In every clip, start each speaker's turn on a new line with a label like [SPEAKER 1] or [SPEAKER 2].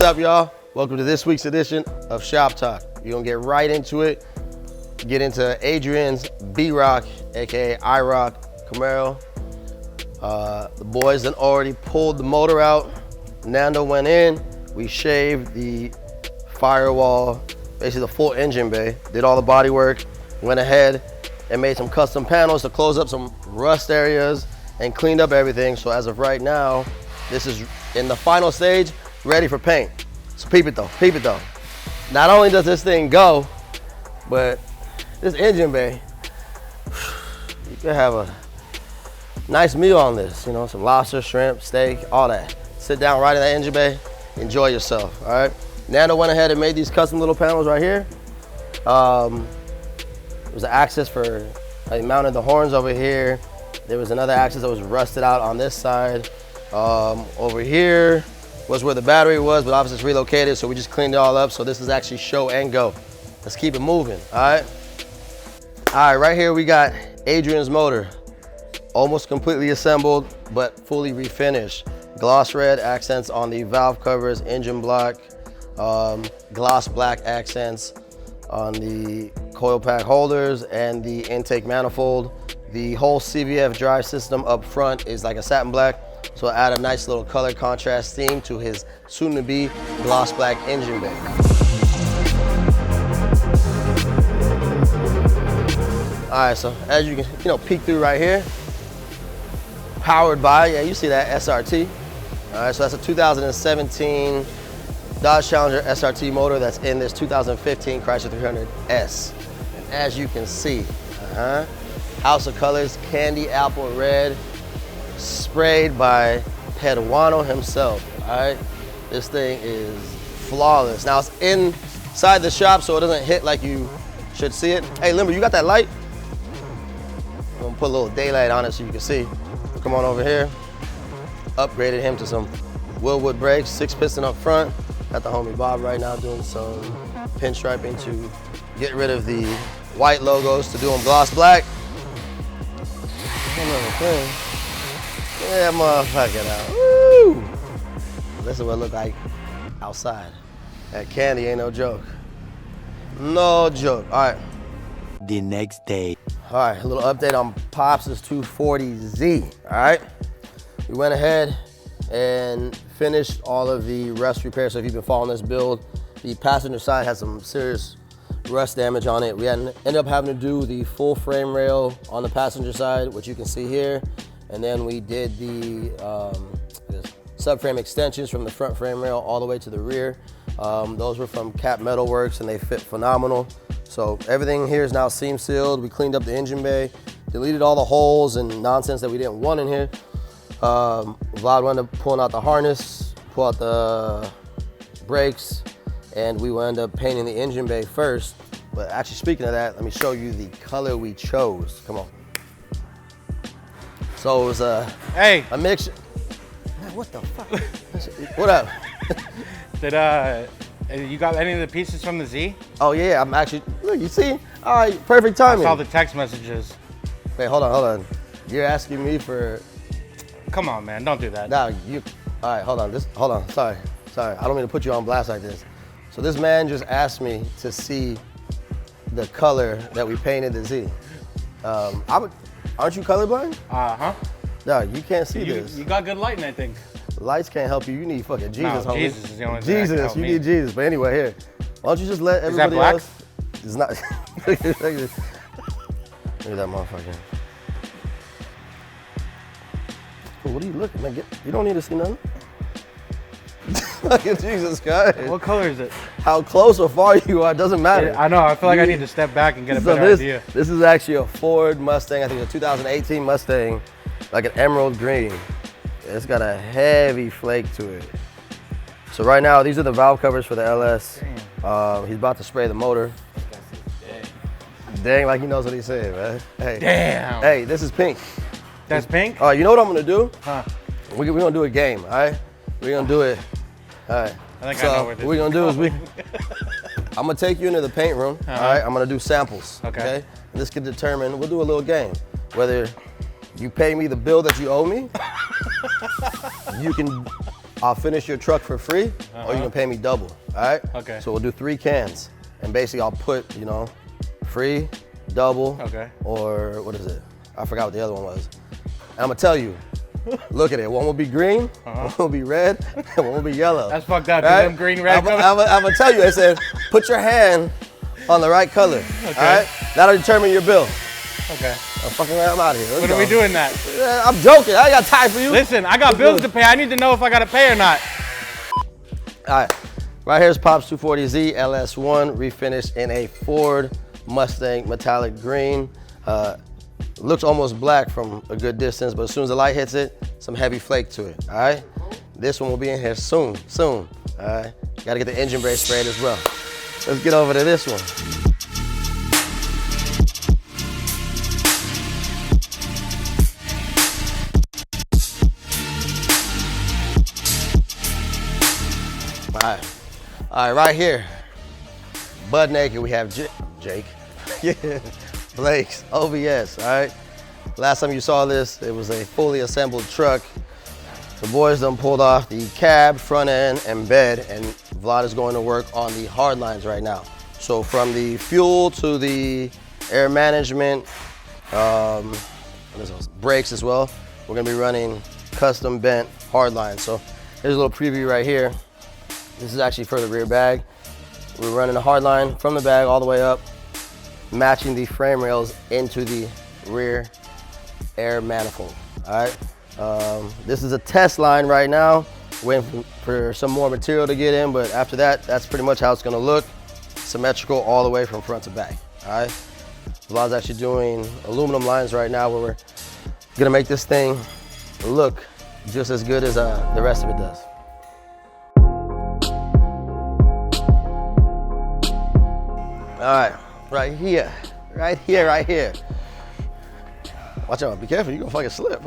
[SPEAKER 1] up, y'all? Welcome to this week's edition of Shop Talk. You're gonna get right into it. Get into Adrian's B-Rock, aka IROC Camaro. The boys had already pulled the motor out. Nando went in. We shaved the firewall, basically the full engine bay. Did all the body work. Went ahead and made some custom panels to close up some rust areas and cleaned up everything. So as of right now, this is in the final stage, ready for paint. So peep it though, peep it though. Not only does this thing go, but this engine bay, you can have a nice meal on this. You know, some lobster, shrimp, steak, all that. Sit down right in that engine bay, enjoy yourself, all right? Nando went ahead and made these custom little panels right here. There was an axis for, I mounted the horns over here. There was another axis that was rusted out on this side. Over here was where the battery was, but obviously it's relocated, so we just cleaned it all up. So this is actually show and go. Let's keep it moving, all right? All right, right here we got Adrian's motor. Almost completely assembled, but fully refinished. Gloss red accents on the valve covers, engine block, gloss black accents on the coil pack holders and the intake manifold. The whole CVF drive system up front is like a satin black, so add a nice little color contrast theme to his soon-to-be gloss black engine bay. All right, so as you can, peek through right here, powered by, yeah, you see that SRT. All right, so that's a 2017 Dodge Challenger SRT motor that's in this 2015 Chrysler 300S. And as you can see, House of Colors, candy apple red, sprayed by Peruano himself, all right? This thing is flawless. Now it's inside the shop, so it doesn't hit like you should see it. Hey, Limber, you got that light? I'm gonna put a little daylight on it so you can see. Come on over here. Upgraded him to some Willwood brakes, 6-piston up front. Got the homie Bob right now doing some pinstriping to get rid of the white logos to do them gloss black. Another thing. Yeah, motherfucker out. Woo! This is what it look like outside. That candy ain't no joke. No joke. All right.
[SPEAKER 2] The next day.
[SPEAKER 1] All right, a little update on Pops' 240Z, all right? We went ahead and finished all of the rust repair. So if you've been following this build, the passenger side has some serious rust damage on it. We ended up having to do the full frame rail on the passenger side, which you can see here. And then we did the subframe extensions from the front frame rail all the way to the rear. Those were from Cap Metal Works and they fit phenomenal. So everything here is now seam sealed. We cleaned up the engine bay, deleted all the holes and nonsense that we didn't want in here. Vlad wound up pulling out the harness, pull out the brakes, and we wound up painting the engine bay first. But actually, speaking of that, let me show you the color we chose. Come on. So it was a mixture. Man, what the fuck? What up?
[SPEAKER 3] Did you got any of the pieces from the Z?
[SPEAKER 1] Oh yeah, I'm actually, look, you see? All right, perfect timing.
[SPEAKER 3] I saw the text messages.
[SPEAKER 1] Wait, hold on. You're asking me for...
[SPEAKER 3] Come on, man, don't do that.
[SPEAKER 1] Nah, all right, hold on, sorry. I don't mean to put you on blast like this. So this man just asked me to see the color that we painted the Z. Aren't you colorblind?
[SPEAKER 3] Uh-huh.
[SPEAKER 1] No, you can't see this.
[SPEAKER 3] You got good lighting, I think.
[SPEAKER 1] Lights can't help you. You need fucking Jesus, homie.
[SPEAKER 3] Jesus is the only thing that can help
[SPEAKER 1] you
[SPEAKER 3] me.
[SPEAKER 1] need Jesus. But anyway, here. Why don't you just let everybody else? It's not. Look at that motherfucker. What are you looking, man? You don't need to see nothing. Fucking Jesus Christ.
[SPEAKER 3] What color is it?
[SPEAKER 1] How close or far you are doesn't matter.
[SPEAKER 3] I know. I feel like I need to step back and get a better idea.
[SPEAKER 1] This is actually a Ford Mustang. I think it's a 2018 Mustang, like an emerald green. It's got a heavy flake to it. So right now, these are the valve covers for the LS. He's about to spray the motor. Dang, like he knows what he's saying, man. Hey.
[SPEAKER 3] Damn.
[SPEAKER 1] Hey, this is pink.
[SPEAKER 3] That's pink?
[SPEAKER 1] All right, you know what I'm gonna do?
[SPEAKER 3] Huh?
[SPEAKER 1] We're gonna do a game, all right? We're gonna do it. All right.
[SPEAKER 3] I think I know where this
[SPEAKER 1] what we're gonna do is I'm gonna take you into the paint room, all right? I'm gonna do samples, okay? And this can determine, we'll do a little game. Whether you pay me the bill that you owe me, you can I'll finish your truck for free, or you can pay me double, all right?
[SPEAKER 3] Okay.
[SPEAKER 1] So we'll do 3 cans. And basically I'll put, you know, free, double, or what is it? I forgot what the other one was. And I'm gonna tell you, look at it. One will be green, one will be red, and one will be yellow.
[SPEAKER 3] That's fucked up.
[SPEAKER 1] Right?
[SPEAKER 3] Them green, red.
[SPEAKER 1] I'm gonna tell you, I said, put your hand on the right color, all right? That'll determine your bill.
[SPEAKER 3] Okay.
[SPEAKER 1] I'm out of here.
[SPEAKER 3] When are we doing that?
[SPEAKER 1] I'm joking. I ain't got time for you.
[SPEAKER 3] Listen, I got bills to pay. I need to know if I got to pay or not.
[SPEAKER 1] All right. Right here's Pop's 240Z LS1 refinished in a Ford Mustang metallic green. Looks almost black from a good distance, but as soon as the light hits it, some heavy flake to it, all right? This one will be in here soon, all right? Gotta get the engine brake sprayed as well. Let's get over to this one. All right, right here, butt naked, we have Jake. Yeah, Blake's OBS, all right? Last time you saw this, it was a fully assembled truck. The boys done pulled off the cab, front end, and bed, and Vlad is going to work on the hard lines right now. So from the fuel to the air management, brakes as well, we're gonna be running custom bent hard lines. So here's a little preview right here. This is actually for the rear bag. We're running a hard line from the bag all the way up, matching the frame rails into the rear air manifold, all right? This is a test line right now, waiting for some more material to get in, but after that, that's pretty much how it's gonna look, symmetrical all the way from front to back, all right? Vlad's actually doing aluminum lines right now where we're gonna make this thing look just as good as the rest of it does. All right, right here. Watch out, be careful, you're gonna fucking slip.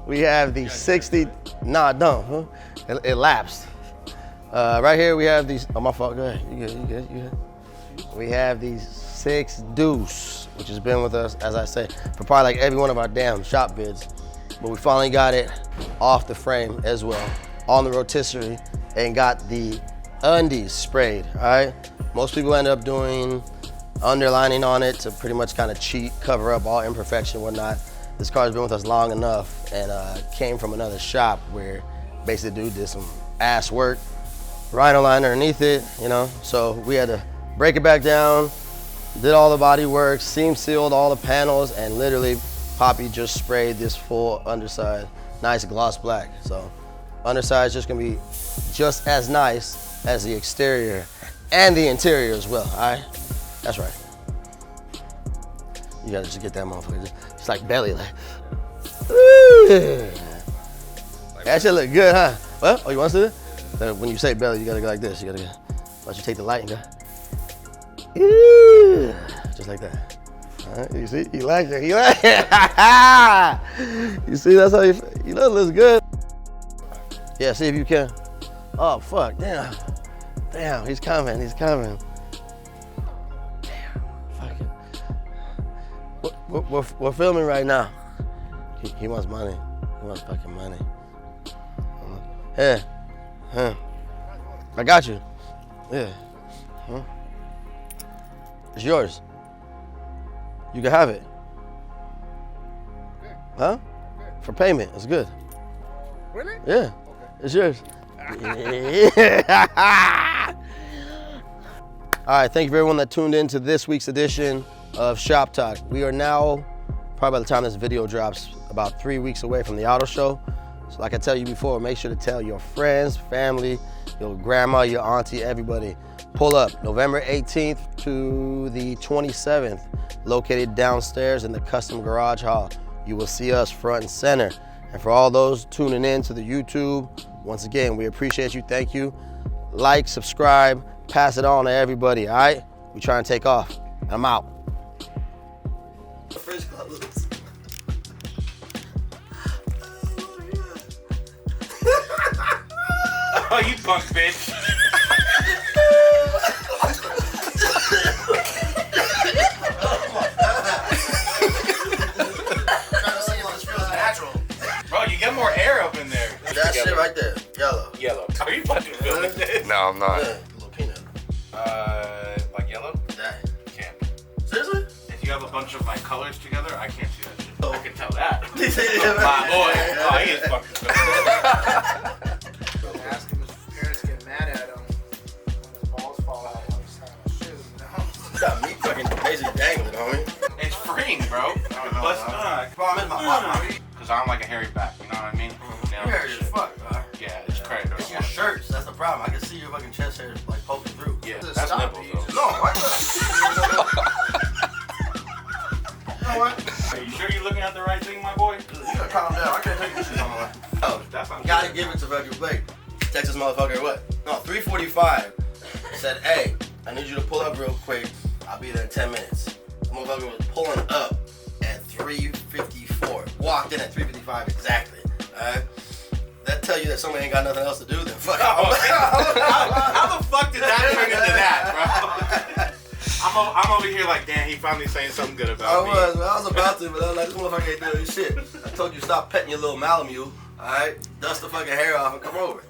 [SPEAKER 1] We have the 60, nah, don't, it lapsed. Right here we have these, oh my fault, go ahead, you good. We have these 6 deuce, which has been with us, as I say, for probably like every one of our damn shop bids. But we finally got it off the frame as well, on the rotisserie, and got the undies sprayed, all right? Most people end up doing underlining on it to pretty much kind of cheat, cover up all imperfection and whatnot. This car's been with us long enough and came from another shop where basically dude did some ass work, rhino line underneath it, you know? So we had to break it back down, did all the body work, seam sealed all the panels, and literally Poppy just sprayed this full underside, nice gloss black. So underside is just gonna be just as nice as the exterior and the interior as well, all right? That's right. You gotta just get that motherfucker, just like belly, like. Ooh. That shit look good, huh? Well, oh, you want to see it? When you say belly, you gotta go like this. You gotta go, once you take the light and go, ooh. Just like that. All right, you see, he likes it, You see, that's how you know it looks good. Yeah, see if you can. Oh, fuck, damn. Damn, he's coming. Damn, fuck it. We're filming right now. He wants money. He wants fucking money. Yeah, I got you. Yeah, It's yours. You can have it. Huh? For payment, it's good.
[SPEAKER 4] Really?
[SPEAKER 1] Yeah, it's yours. All right, thank you for everyone that tuned in to this week's edition of Shop Talk. We are now, probably by the time this video drops, about 3 weeks away from the auto show. So like I tell you before, make sure to tell your friends, family, your grandma, your auntie, everybody. Pull up November 18th to the 27th, located downstairs in the custom garage hall. You will see us front and center. And for all those tuning in to the YouTube, once again, we appreciate you, thank you. Like, subscribe, pass it on to everybody, all right? We trying to take off. I'm out.
[SPEAKER 5] Oh, you punk bitch. Bro, you get more air up in there.
[SPEAKER 1] That shit right there, yellow.
[SPEAKER 4] I'm not.
[SPEAKER 1] Yeah, little peanut.
[SPEAKER 5] Like yellow?
[SPEAKER 1] That.
[SPEAKER 5] Can't.
[SPEAKER 1] Seriously?
[SPEAKER 5] If you have a bunch of like colors together, I can't see that shit.
[SPEAKER 1] Oh.
[SPEAKER 5] I can tell that.
[SPEAKER 1] He said,
[SPEAKER 5] My boy. Oh, he is fucking good.
[SPEAKER 6] Ask him if his parents get mad at him when his balls fall out on his shoe. No.
[SPEAKER 1] Got me fucking basically dangling, homie.
[SPEAKER 5] It's freeing, bro. Because I'm like a hairy back, you know what I mean?
[SPEAKER 1] You're hairy as fuck, bro.
[SPEAKER 5] Yeah, it's crazy.
[SPEAKER 1] It's your shirts, that's the problem. I can see your fucking chest hair like poking through.
[SPEAKER 5] Yeah,
[SPEAKER 6] Just
[SPEAKER 5] that's
[SPEAKER 6] stop
[SPEAKER 5] nipples
[SPEAKER 6] it.
[SPEAKER 5] though.
[SPEAKER 1] No, what? You know what?
[SPEAKER 5] Are you sure you're looking at the right thing, my boy?
[SPEAKER 1] You gotta calm down. I can't take this shit no more. Oh,
[SPEAKER 5] That's not
[SPEAKER 1] gotta give it to fucking Blake. Texas motherfucker, what? No, 3:45. Said, hey, I need you to pull up real quick. I'll be there in 10 minutes. The motherfucker was pulling up at 3:54. Walked in at 3:55 exactly. Alright? That tell you that somebody ain't got nothing else to do then. Fuck.
[SPEAKER 5] how the fuck did that turn into that, bro? I'm over here like, damn, he finally saying something good about me.
[SPEAKER 1] I was about to, but I was like, this motherfucker ain't doing this shit. I told you stop petting your little Malamute. Alright? Dust the fucking hair off and come over.